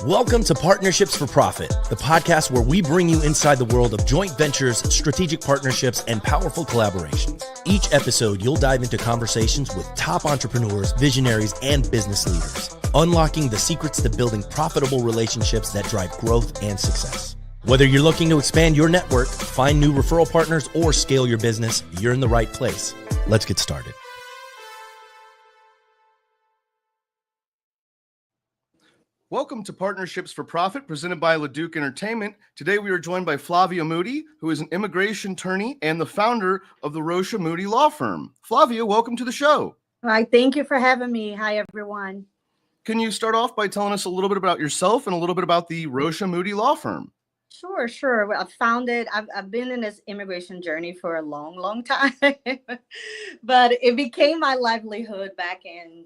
Welcome to Partnerships for Profit, the podcast where we bring you inside the world of joint ventures, strategic partnerships, and powerful collaborations. Each episode, you'll dive into conversations with top entrepreneurs, visionaries, and business leaders, unlocking the secrets to building profitable relationships that drive growth and success. Whether you're looking to expand your network, find new referral partners, or scale your business, you're in the right place. Let's get started. Welcome to Partnerships for Profit, presented by LeDuc Entertainment. Today we are joined by Flavia Moody, who is an immigration attorney and the founder of the Rocha Moody Law Firm. Flavia, welcome to the show. Hi, thank you for having me. Hi, everyone. Can you start off by telling us a little bit about yourself and a little bit about the Rocha Moody Law Firm? Sure. Well, I've been in this immigration journey for a long time, but it became my livelihood back in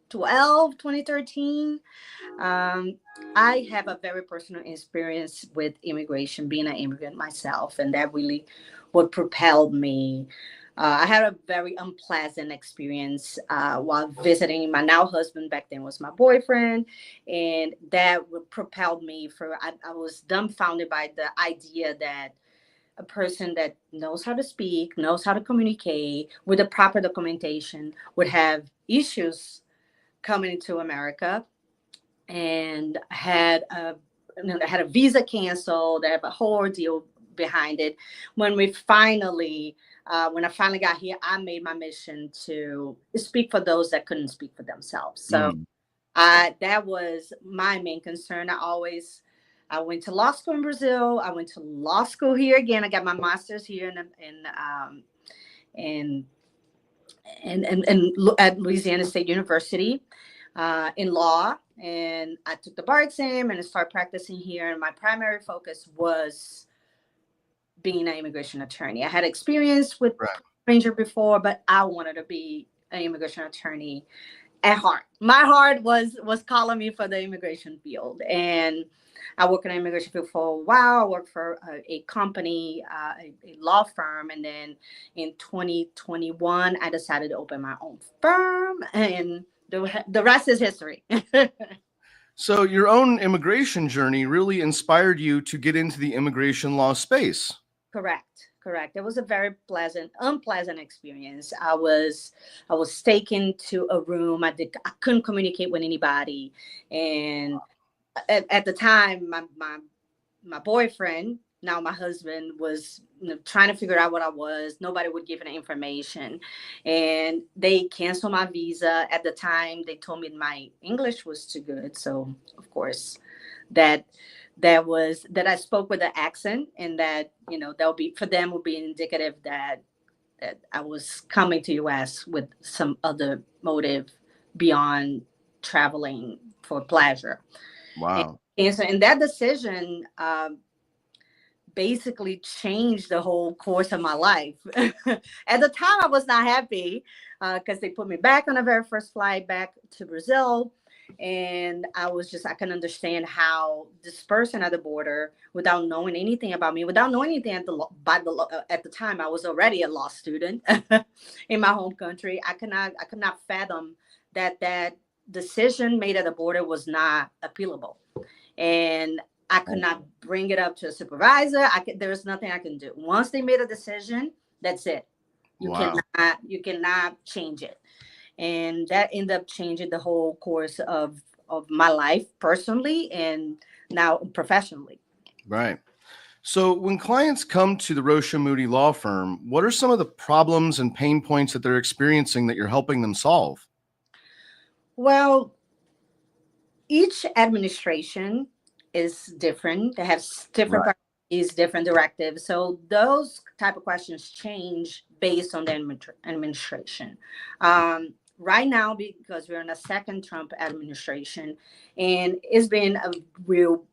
2013. I have a very personal experience with immigration, being an immigrant myself, and that really what propelled me. I had a very unpleasant experience while visiting my now husband. Back then was my boyfriend, and that propelled me. I was dumbfounded by the idea that a person that knows how to speak, knows how to communicate with the proper documentation would have issues coming into America, and had a visa canceled. They have a whole ordeal behind it. When I finally got here, I made my mission to speak for those that couldn't speak for themselves. So that was my main concern. I went to law school in Brazil. I went to law school here again. I got my master's here at Louisiana State University in law. And I took the bar exam and I started practicing here. And my primary focus was being an immigration attorney. I had experience with Ranger before, but I wanted to be an immigration attorney at heart. My heart was calling me for the immigration field. And I worked in the immigration field for a while. I worked for a company, a law firm. And then in 2021, I decided to open my own firm. And the rest is history. So your own immigration journey really inspired you to get into the immigration law space. Correct. It was a very unpleasant experience. I was taken to a room. I couldn't communicate with anybody. And at the time, my boyfriend, now my husband, was trying to figure out what I was. Nobody would give any information. And they canceled my visa. At the time, they told me my English was too good. So, of course, that I spoke with an accent, and that, that would be, for them, would be indicative that I was coming to U.S. with some other motive beyond traveling for pleasure. Wow. And that decision basically changed the whole course of my life. At the time, I was not happy because they put me back on the very first flight back to Brazil. And I can understand how this person at the border, without knowing anything about me, without knowing anything at the time, I was already a law student in my home country. I could not fathom that decision made at the border was not appealable. And I could not bring it up to a supervisor. There was nothing I can do. Once they made a decision, that's it. You cannot change it. And that ended up changing the whole course of my life personally and now professionally. Right. So when clients come to the Rocha Moody Law Firm, what are some of the problems and pain points that they're experiencing that you're helping them solve? Well, each administration is different. They have different priorities, different directives. So those type of questions change based on the administration. Right now, because we're in a second Trump administration, and it's been a real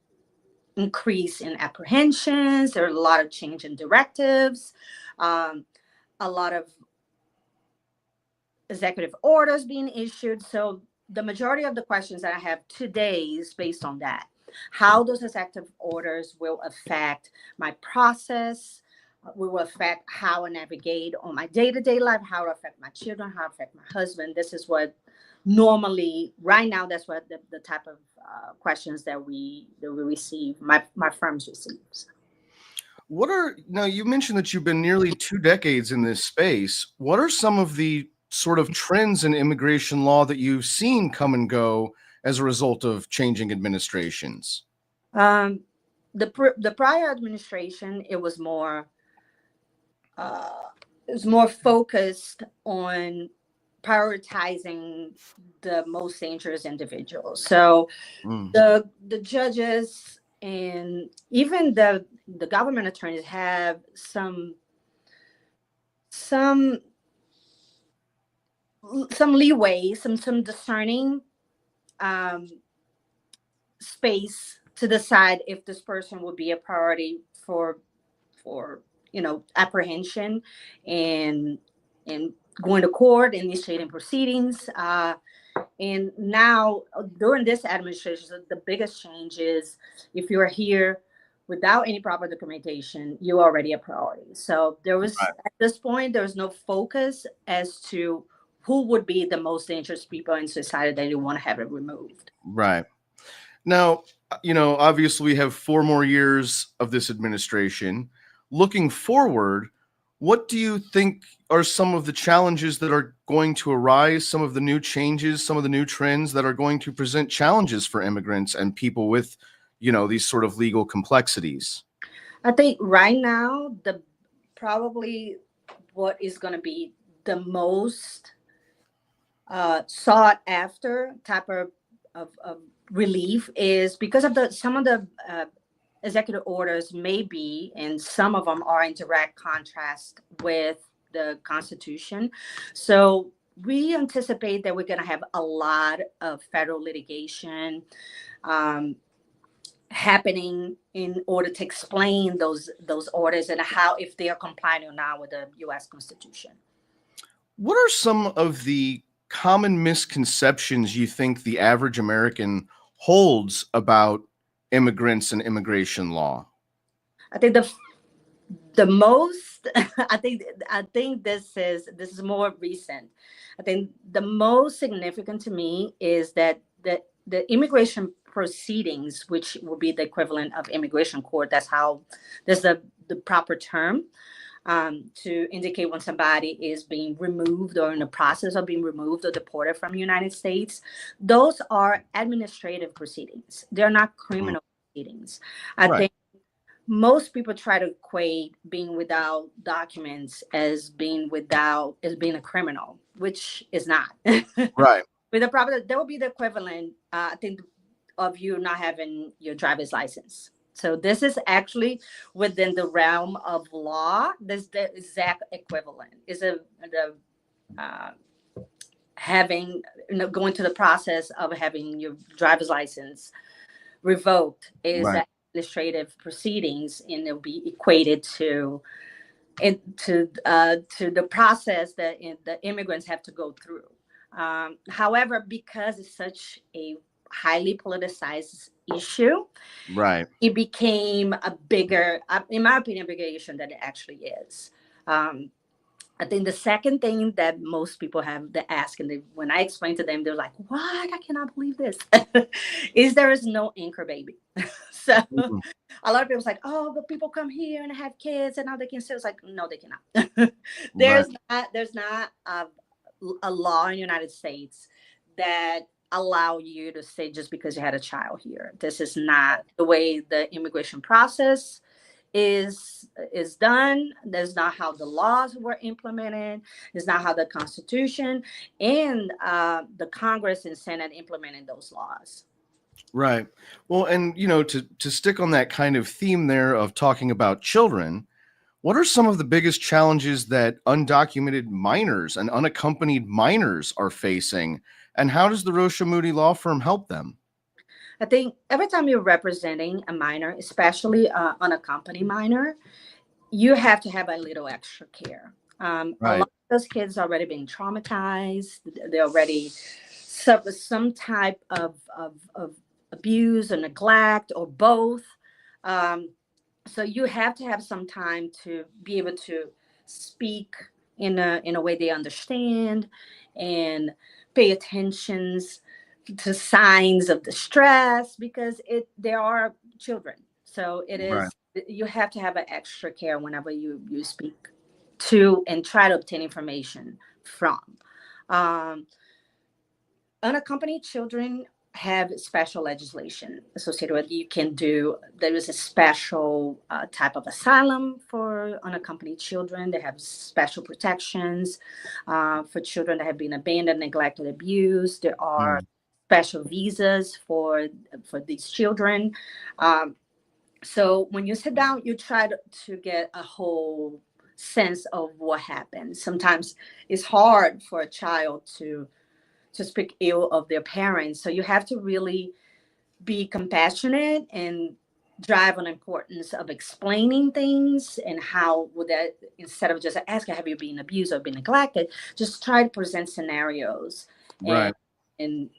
increase in apprehensions. There are a lot of change in directives, a lot of executive orders being issued. So the majority of the questions that I have today is based on that. How those executive orders will affect my process, will affect how I navigate on my day-to-day life, how it affect my children, how it affect my husband. This is what normally right now that's what the type of questions that we receive, my firms receives. What are now you mentioned that you've been nearly 2 decades in this space. What are some of the sort of trends in immigration law that you've seen come and go as a result of changing administrations? um, the prior administration, uh, it was more focused on prioritizing the most dangerous individuals. So Mm, the judges and even the government attorneys have some some leeway, some discerning um, space to decide if this person would be a priority for apprehension and and going to court, initiating proceedings. And now during this administration, the biggest change is if you're here without any proper documentation, you're already a priority. So there was right, at this point there was no focus as to who would be the most dangerous people in society that you want to have it removed. right. Now, obviously we have 4 more years of this administration. Looking forward, what do you think are some of the challenges that are going to arise, some of the new changes, some of the new trends that are going to present challenges for immigrants and people with, these sort of legal complexities? I think right now the probably what is going to be the most sought after type of relief is because of the some of the executive orders may be, and some of them are in direct contrast with the Constitution. So we anticipate that we're going to have a lot of federal litigation um, happening in order to explain those orders and how if they are compliant or not with the U.S. Constitution. What are some of the common misconceptions you think the average American holds about immigrants and immigration law? I think the most I think this is more recent. I think the most significant to me is that the immigration proceedings, which will be the equivalent of immigration court, that's the proper term to indicate when somebody is being removed or in the process of being removed or deported from the United States. Those are administrative proceedings. They're not Mm, criminal proceedings. I right, think most people try to equate being without documents as being a criminal, which is not. right, With the proper, that would be the equivalent, I think, of you not having your driver's license. So this is actually within the realm of law. This the exact equivalent is the uh, having going through the process of having your driver's license revoked is right, administrative proceedings, and it'll be equated to the process that the immigrants have to go through. However, because it's such a highly politicized issue, right. it became a bigger, in my opinion, a bigger issue than it actually is. Um, I think the second thing that most people have to ask, and when I explain to them, they're like, "What? I cannot believe this." Is there is no anchor baby. So Mhm, a lot of people's like, "Oh, but people come here and have kids, and now they can still." It's like, no, they cannot. right, There's not a law in the United States that allow you to say just because you had a child here. This is not the way the immigration process is done. That's not how the laws were implemented. It's not how the Constitution and the Congress and Senate implemented those laws. right. Well, and to stick on that kind of theme there of talking about children, what are some of the biggest challenges that undocumented minors and unaccompanied minors are facing, and how does the Rocha Moody Law Firm help them? I think every time you're representing a minor, especially unaccompanied minor, you have to have a little extra care. A lot Right, of those kids already been traumatized. They already suffer some type of abuse or neglect or both. Um, so you have to have some time to be able to speak in a way they understand and pay attention to signs of distress, because there are children. So it Right. is, you have to have an extra care whenever you speak to and try to obtain information from. Um, Unaccompanied children have special legislation associated with. You can do, there is a special type of asylum for unaccompanied children. They have special protections for children that have been abandoned, neglected, abused. There are Mm. special visas for these children. So when you sit down, you try to get a whole sense of what happened. Sometimes it's hard for a child to speak ill of their parents. So you have to really be compassionate and drive on importance of explaining things, and how would that, instead of just asking, have you been abused or been neglected, just try to present scenarios Right. and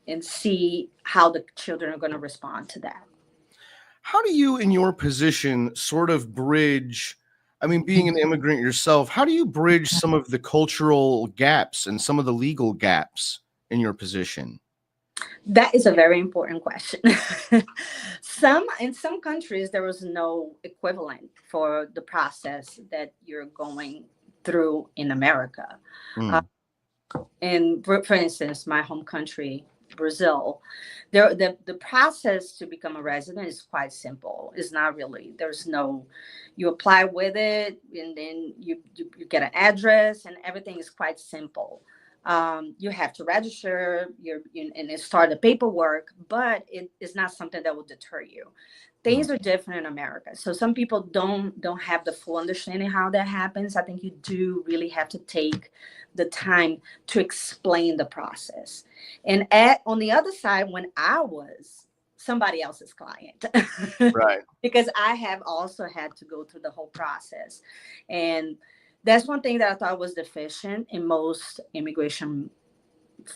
and see how the children are going to respond to that. How do you, in your position, sort of bridge? I mean, being an immigrant yourself, how do you bridge some of the cultural gaps and some of the legal gaps in your position? That is a very important question. In some countries there was no equivalent for the process that you're going through in America. Uh, Mm. for instance, my home country, Brazil, the process to become a resident is quite simple. It's not really, there's no, you apply with it, and then you get an address, and everything is quite simple. You have to register and then start the paperwork, but it is not something that will deter you. Mm. Things are different in America, so some people don't have the full understanding how that happens. I think you do really have to take the time to explain the process. And on the other side, when I was somebody else's client, Right. because I have also had to go through the whole process. And that's one thing that I thought was deficient in most immigration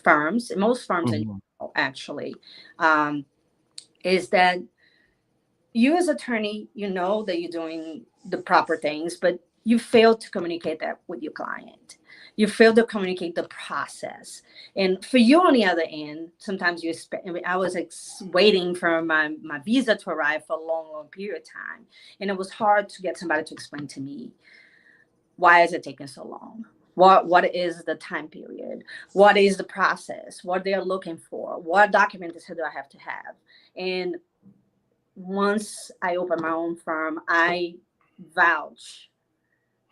firms, in most firms in Mhm. general, actually, um, is that you as attorney, you know that you're doing the proper things, but you fail to communicate that with your client. You fail to communicate the process. And for you on the other end, sometimes you expect, I mean, I was waiting for my visa to arrive for a long, long period of time. And it was hard to get somebody to explain to me, why is it taking so long? What is the time period? What is the process? What they're looking for? What documents do I have to have? And once I open my own firm, I vouch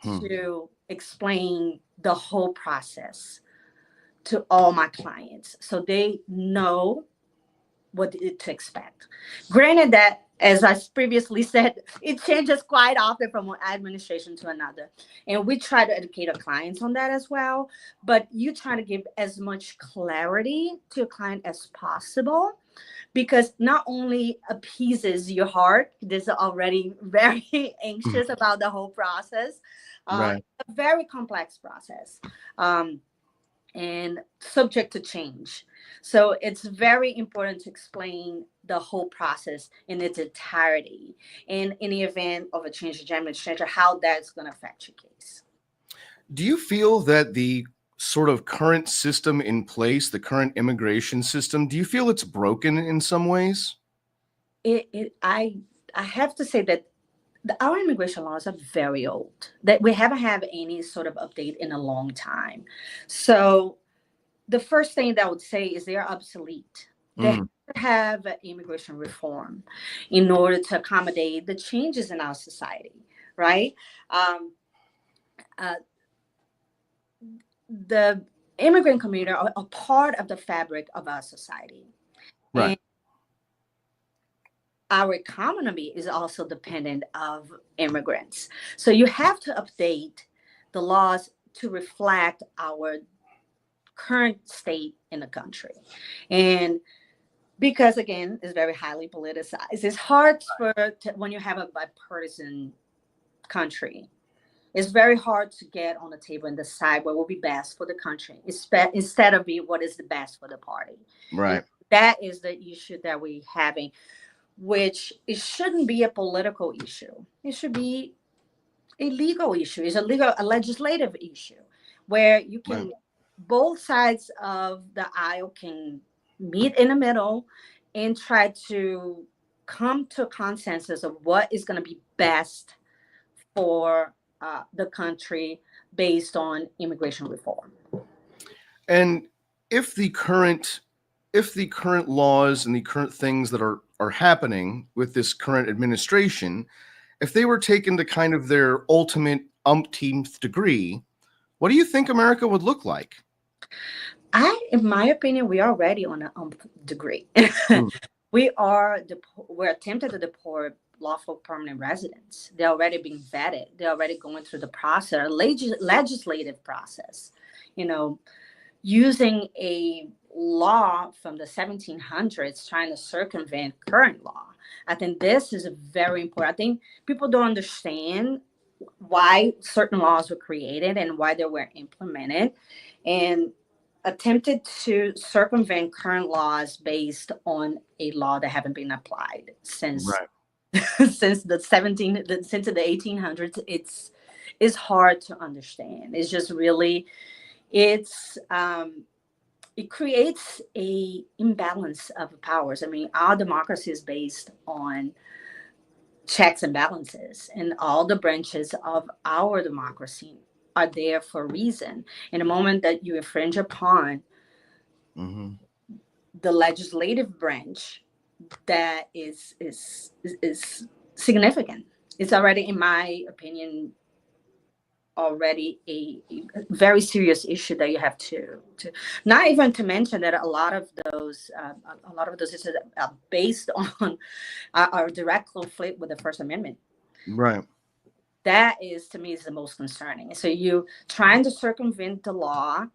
Hmm. to explain the whole process to all my clients so they know what to expect. Granted that, as I previously said, it changes quite often from one administration to another. And we try to educate our clients on that as well. But you try to give as much clarity to your client as possible, because not only appeases your heart, this is already very anxious about the whole process. Right. It's a very complex process. And subject to change. So it's very important to explain the whole process in its entirety. And in the event of a change of administration, how that's going to affect your case. Do you feel that the sort of current system in place, the current immigration system, do you feel it's broken in some ways? I have to say that our immigration laws are very old. That we haven't had any sort of update in a long time. So the first thing that I would say is they are obsolete. They have Mm. to have immigration reform in order to accommodate the changes in our society, right? Um, uh, the immigrant community are a part of the fabric of our society. Right. And our economy is also dependent of immigrants. So you have to update the laws to reflect our current state in the country. And because again, it's very highly politicized. It's hard when you have a bipartisan country. It's very hard to get on the table and decide what will be best for the country, instead of what is the best for the party. And Right. that is the issue that we're having, which it shouldn't be a political issue. It should be a legal issue. It's a legislative issue where you can, Right. both sides of the aisle can meet in the middle and try to come to a consensus of what is going to be best for the country based on immigration reform. And if the current laws and the current things that are happening with this current administration, if they were taken to kind of their ultimate umpteenth degree, what do you think America would look like? In my opinion, we are already on an degree. Hmm. We're attempting to deport lawful permanent residents. They're already being vetted. They're already going through the process, legislative process. You know, using a law from the 1700s, trying to circumvent current law. I think this is very important. I think people don't understand why certain laws were created and why they were implemented, and attempted to circumvent current laws based on a law that haven't been applied since Right. since the 1800s. It's hard to understand. It's just really, it's it creates a imbalance of powers. I mean, our democracy is based on checks and balances, and all the branches of our democracy are there for a reason. In the moment that you infringe upon Mm-hmm. the legislative branch, that is significant. It's already, in my opinion, already a very serious issue that you have to not even to mention that a lot of those issues are based on are direct conflict with the First Amendment. Right. That is, to me, is the most concerning. So you trying to circumvent the law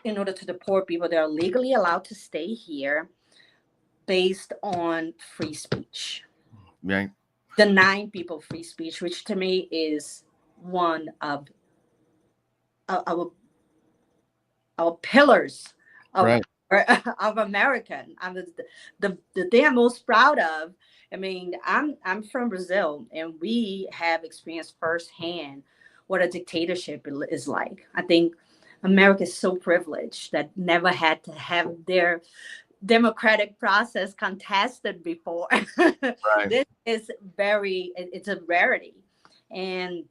in order to deport people that are legally allowed to stay here based on free speech, Right. denying people free speech, which to me is one of our pillars of Right. of American. The thing I'm most proud of. I mean, I'm from Brazil, and we have experienced firsthand what a dictatorship is like. I think America is so privileged that never had to have their democratic process contested before. Right. This is it's a rarity, and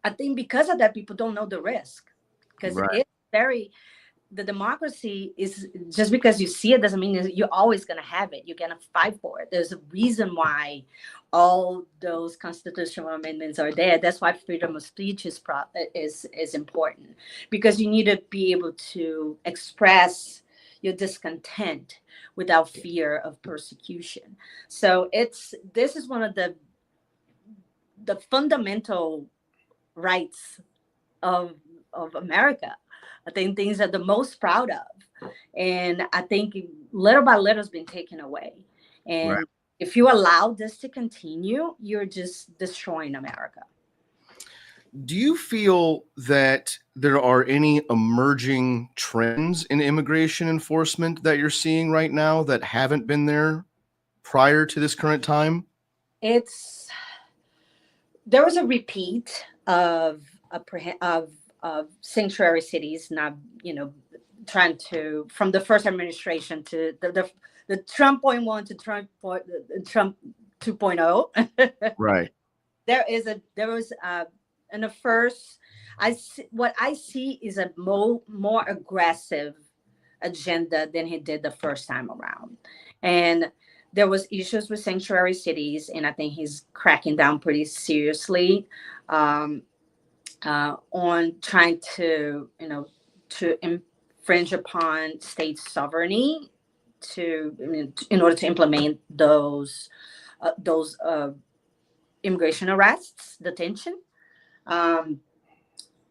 I think because of that, people don't know the risk, because Right. it's very, the democracy is, just because you see it doesn't mean that you're always going to have it. You're going to fight for it. There's a reason why all those constitutional amendments are there. That's why freedom of speech is important, because you need to be able to express your discontent without fear of persecution. So this is one of the fundamental rights of America. I think things are the most proud of, and I think little by little has been taken away. Right. And if you allow this to continue, you're just destroying America. Do you feel that there are any emerging trends in immigration enforcement that you're seeing right now that haven't been there prior to this current time? There was a repeat of sanctuary cities, not, trying to, from the first administration to the Trump 1 to Trump 2.0. Right. There was in the first, what I see is a more aggressive agenda than he did the first time around, and there was issues with sanctuary cities, and I think he's cracking down pretty seriously on trying to infringe upon state sovereignty in order to implement those immigration arrests, detention.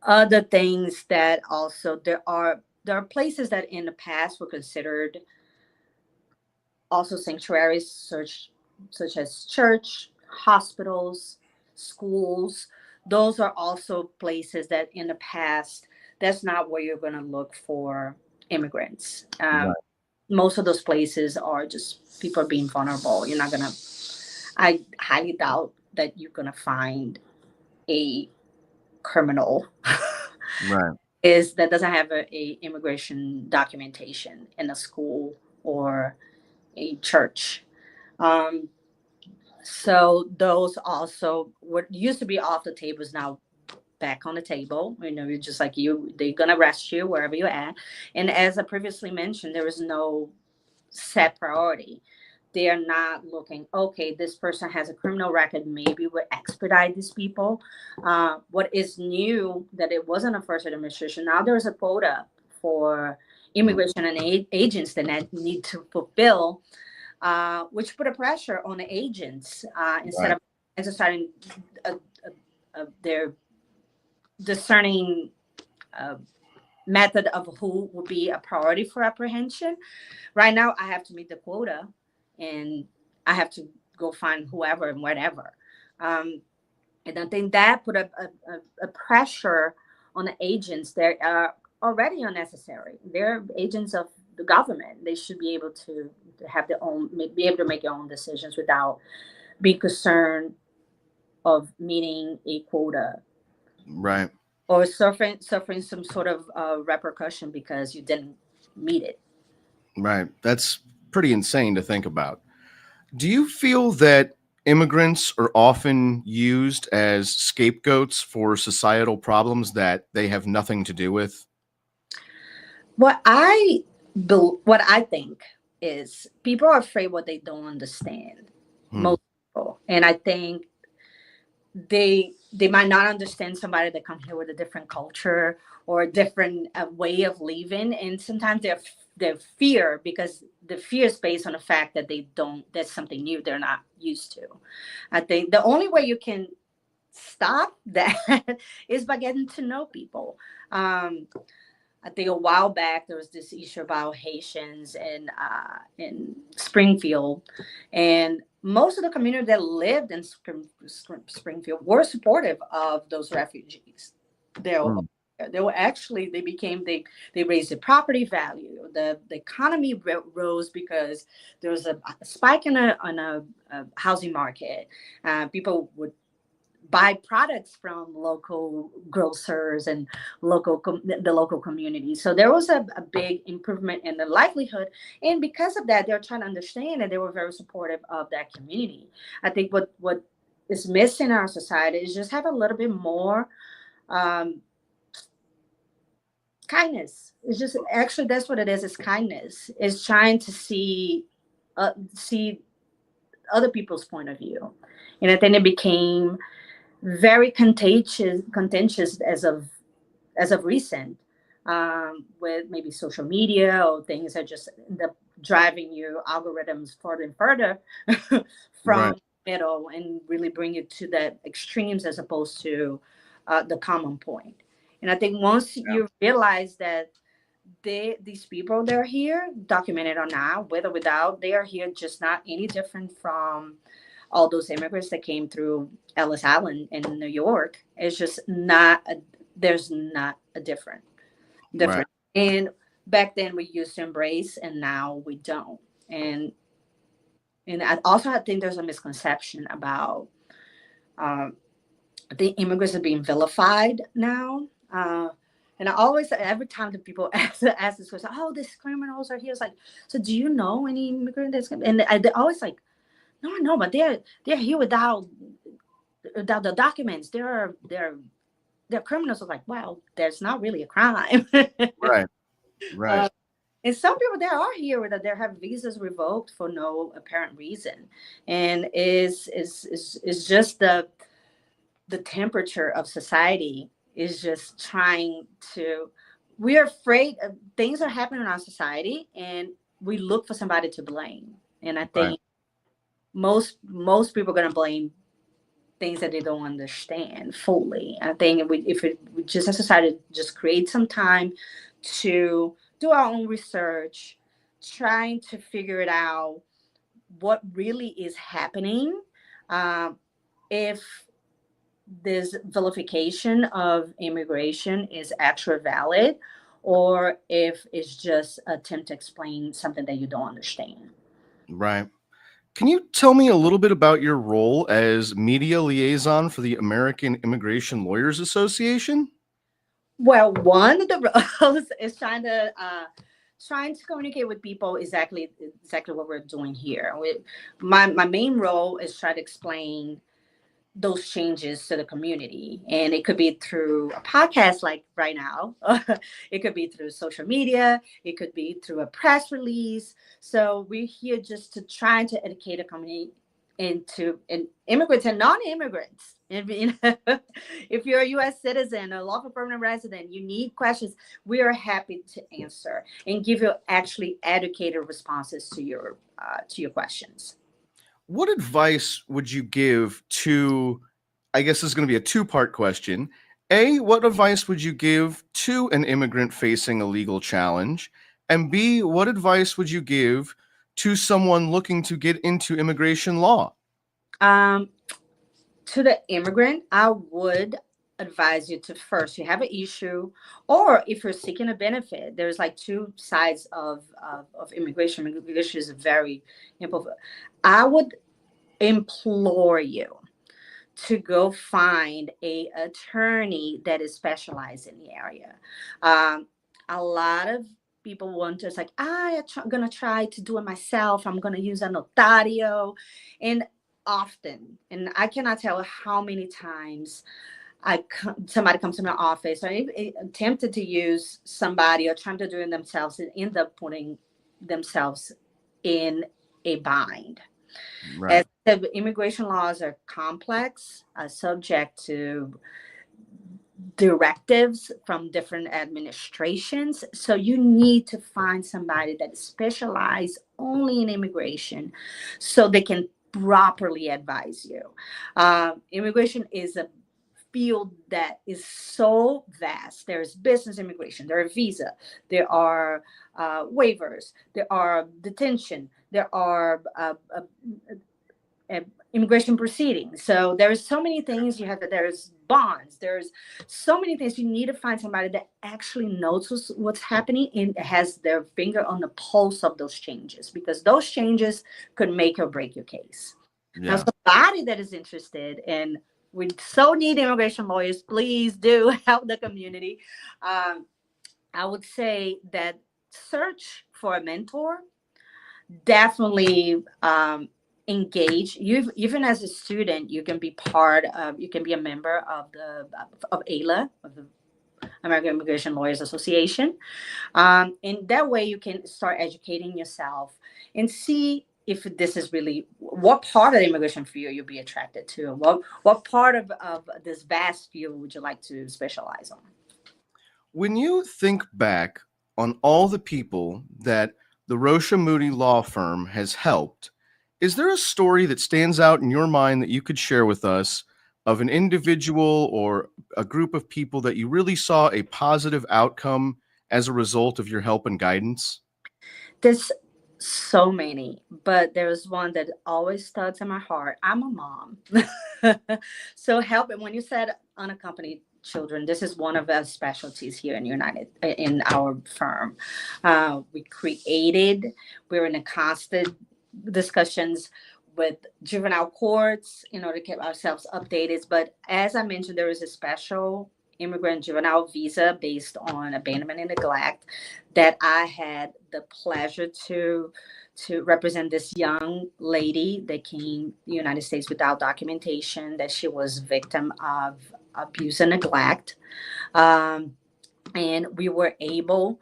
Other things that also, there are places that in the past were considered also sanctuaries, such as church, hospitals, schools. Those are also places that in the past, that's not where you're going to look for immigrants. Right. Most of those places are just people being vulnerable. I highly doubt that you're going to find a criminal Right. is that doesn't have a immigration documentation in a school or a church. Um, so those also what used to be off the table is now back on the table. You know, you're just like they're gonna arrest you wherever you're at. And as I previously mentioned, there is no set priority. They are not looking, okay, this person has a criminal record, maybe we'll expedite these people. What is new that it wasn't a first administration, now there's a quota for immigration and agents that need to fulfill, which put a pressure on the agents instead Right. of exercising their discerning uh, method of who would be a priority for apprehension. Right now, I have to meet the quota, and I have to go find whoever and whatever. And I think that put a pressure on the agents that are already unnecessary. They're agents of the government. They should be able to have their own, be able to make their own decisions without being concerned of meeting a quota Right. or suffering some sort of repercussion because you didn't meet it. Right. That's pretty insane to think about. Do you feel that immigrants are often used as scapegoats for societal problems that they have nothing to do with? What I think is people are afraid what they don't understand. Hmm. Most people, and I think they might not understand somebody that come here with a different culture or a different way of living, and sometimes their fear, because the fear is based on the fact that they don't, that's something new they're not used to. I think the only way you can stop that is by getting to know people. I think a while back there was this issue about Haitians in Springfield, and most of the community that lived in Springfield were supportive of those refugees. They were, Hmm. they were actually they raised the property value. The economy rose because there was a spike in a housing market. People would buy products from local grocers and the local community. So there was a big improvement in the livelihood, and because of that, they're trying to understand, and they were very supportive of that community. I think what is missing in our society is just have a little bit more um, kindness. It's just actually that's what it is. It's kindness. It's trying to see other people's point of view, and I think it became very contentious as of recent, with maybe social media or things that just end up driving your algorithms further and further Right. from middle and really bring you to the extremes as opposed to the common point. And I think once you realize that these people they're here, documented or not, with or without, they are here just not any different from all those immigrants that came through Ellis Island in New York. It's just not there's not a Right. different. And back then we used to embrace, and now we don't. And I think there's a misconception about um, the immigrants are being vilified now. And I always, every time that people ask this question, oh, these criminals are here. It's like, so do you know any immigrant that's, and they're always like, no, I know, but they're here without the documents. They're criminals. I was like, well, there's not really a crime. Right. Right. uh, and some people there are here that they have visas revoked for no apparent reason, and is just the temperature of society is just trying to. We're afraid of things are happening in our society, and we look for somebody to blame. And I Right. think most people are going to blame things that they don't understand fully. I think if we just as a society just create some time to do our own research, trying to figure it out what really is happening, um, if this vilification of immigration is actually valid, or if it's just attempt to explain something that you don't understand. Right. Can you tell me a little bit about your role as media liaison for the American Immigration Lawyers Association? Well, one of the roles is trying to communicate with people exactly what we're doing here. My main role is try to explain those changes to the community, and it could be through a podcast like right now. It could be through social media, it could be through a press release. So we're here just to try to educate the community into immigrants and non-immigrants. If you're a U.S. citizen, a lawful permanent resident, you need questions, we are happy to answer and give you actually educated responses to your questions. What advice would you give to, I guess this is going to be a two-part question. A, what advice would you give to an immigrant facing a legal challenge? And B, what advice would you give to someone looking to get into immigration law? Um, to the immigrant, I would advise you to first, you have an issue, or if you're seeking a benefit, there's like two sides of immigration. Immigration is very important. I would implore you to go find a attorney that is specialized in the area. A lot of people want to, it's like, I'm going to try to do it myself. I'm going to use a notario. And often, and I cannot tell how many times somebody comes to my office or attempted to use somebody or trying to do it themselves and end up putting themselves in a bind. Right. As the immigration laws are complex, subject to directives from different administrations. So you need to find somebody that specializes only in immigration so they can properly advise you. Immigration is a field that is so vast. There's business immigration, there are visa, there are waivers, there are detention, there are immigration proceedings. So there's so many things you have. There's bonds. There's so many things. You need to find somebody that actually knows what's happening and has their finger on the pulse of those changes, because those changes could make or break your case. Yeah. Now, somebody that is interested, and we so need immigration lawyers, please do help the community. I would say that search for a mentor. Definitely engage. Even as a student, you can be you can be a member of AILA, of the American Immigration Lawyers Association. And that way you can start educating yourself and see if this is really what part of the immigration field you'll be attracted to. What part of this vast field would you like to specialize on? When you think back on all the people that the Rocha Moody Law Firm has helped, is there a story that stands out in your mind that you could share with us of an individual or a group of people that you really saw a positive outcome as a result of your help and guidance? There's so many, but there's one that always stuck in my heart. I'm a mom. So helping, when you said unaccompanied children, this is one of our specialties here in our firm. We're in a constant discussions with juvenile courts in order to keep ourselves updated. But as I mentioned, there is a special immigrant juvenile visa based on abandonment and neglect that I had the pleasure to represent this young lady that came to the United States without documentation, that she was victim of abuse and neglect. And we were able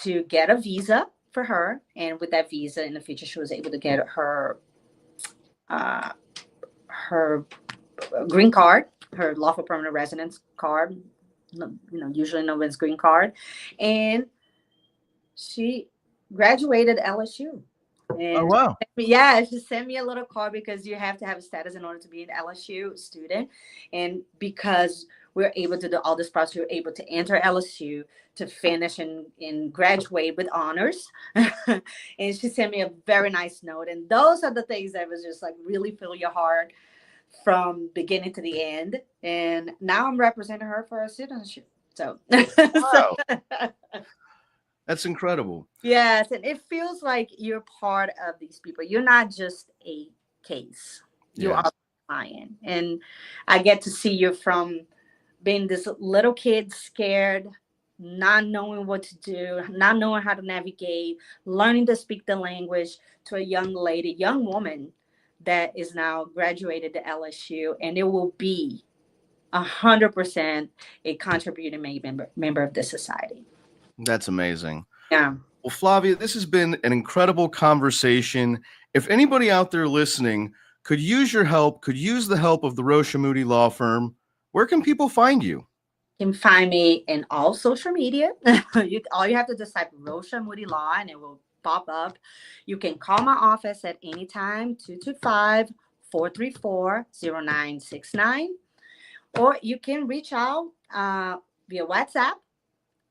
to get a visa for her. And with that visa in the future, she was able to get her green card, her lawful permanent residence card, usually known as green card. And she graduated LSU. And Oh, wow. she sent me a little card, because you have to have a status in order to be an LSU student. And because we're able to do all this process, we're able to enter LSU, to finish and graduate with honors. And she sent me a very nice note. And those are the things that was just like really fill your heart from beginning to the end. And now I'm representing her for her citizenship. So, Wow. That's incredible. Yes, and it feels like you're part of these people. You're not just a case. You Yeah. are a client. And I get to see you from being this little kid scared, not knowing what to do, not knowing how to navigate, learning to speak the language, to a young lady, young woman that is now graduated to LSU, and it will be 100% a contributing member of the society. That's amazing. Yeah. Well, Flavia, this has been an incredible conversation. If anybody out there listening could use your help, could use the help of the Rocha Moody Law Firm, where can people find you? You can find me in all social media. All you have to do is type Rocha Moody Law and it will pop up. You can call my office at any time, 225-434-0969. Or you can reach out via WhatsApp,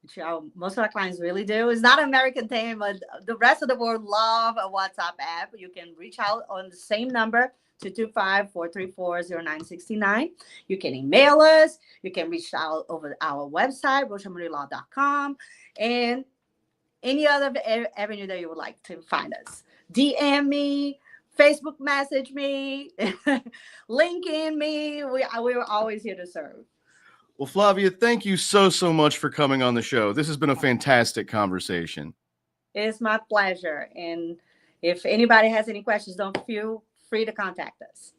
which most of our clients really do. It's not an American thing, but the rest of the world love a WhatsApp app. You can reach out on the same number, 225-434-0969. You can email us. You can reach out over our website, rochamoodylaw.com, and any other avenue that you would like to find us. DM me, Facebook message me, LinkedIn me. We are always here to serve. Well, Flavia, thank you so much for coming on the show. This has been a fantastic conversation. It's my pleasure. And if anybody has any questions, don't feel free to contact us.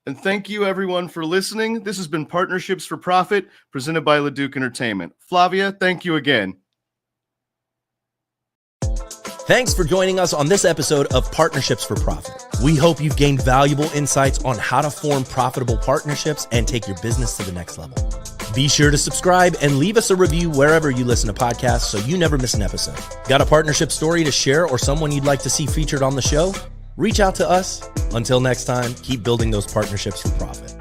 And thank you, everyone, for listening. This has been Partnerships for Profit, presented by LeDuc Entertainment. Flavia, thank you again. Thanks for joining us on this episode of Partnerships for Profit. We hope you've gained valuable insights on how to form profitable partnerships and take your business to the next level. Be sure to subscribe and leave us a review wherever you listen to podcasts so you never miss an episode. Got a partnership story to share or someone you'd like to see featured on the show? Reach out to us. Until next time, keep building those partnerships for profit.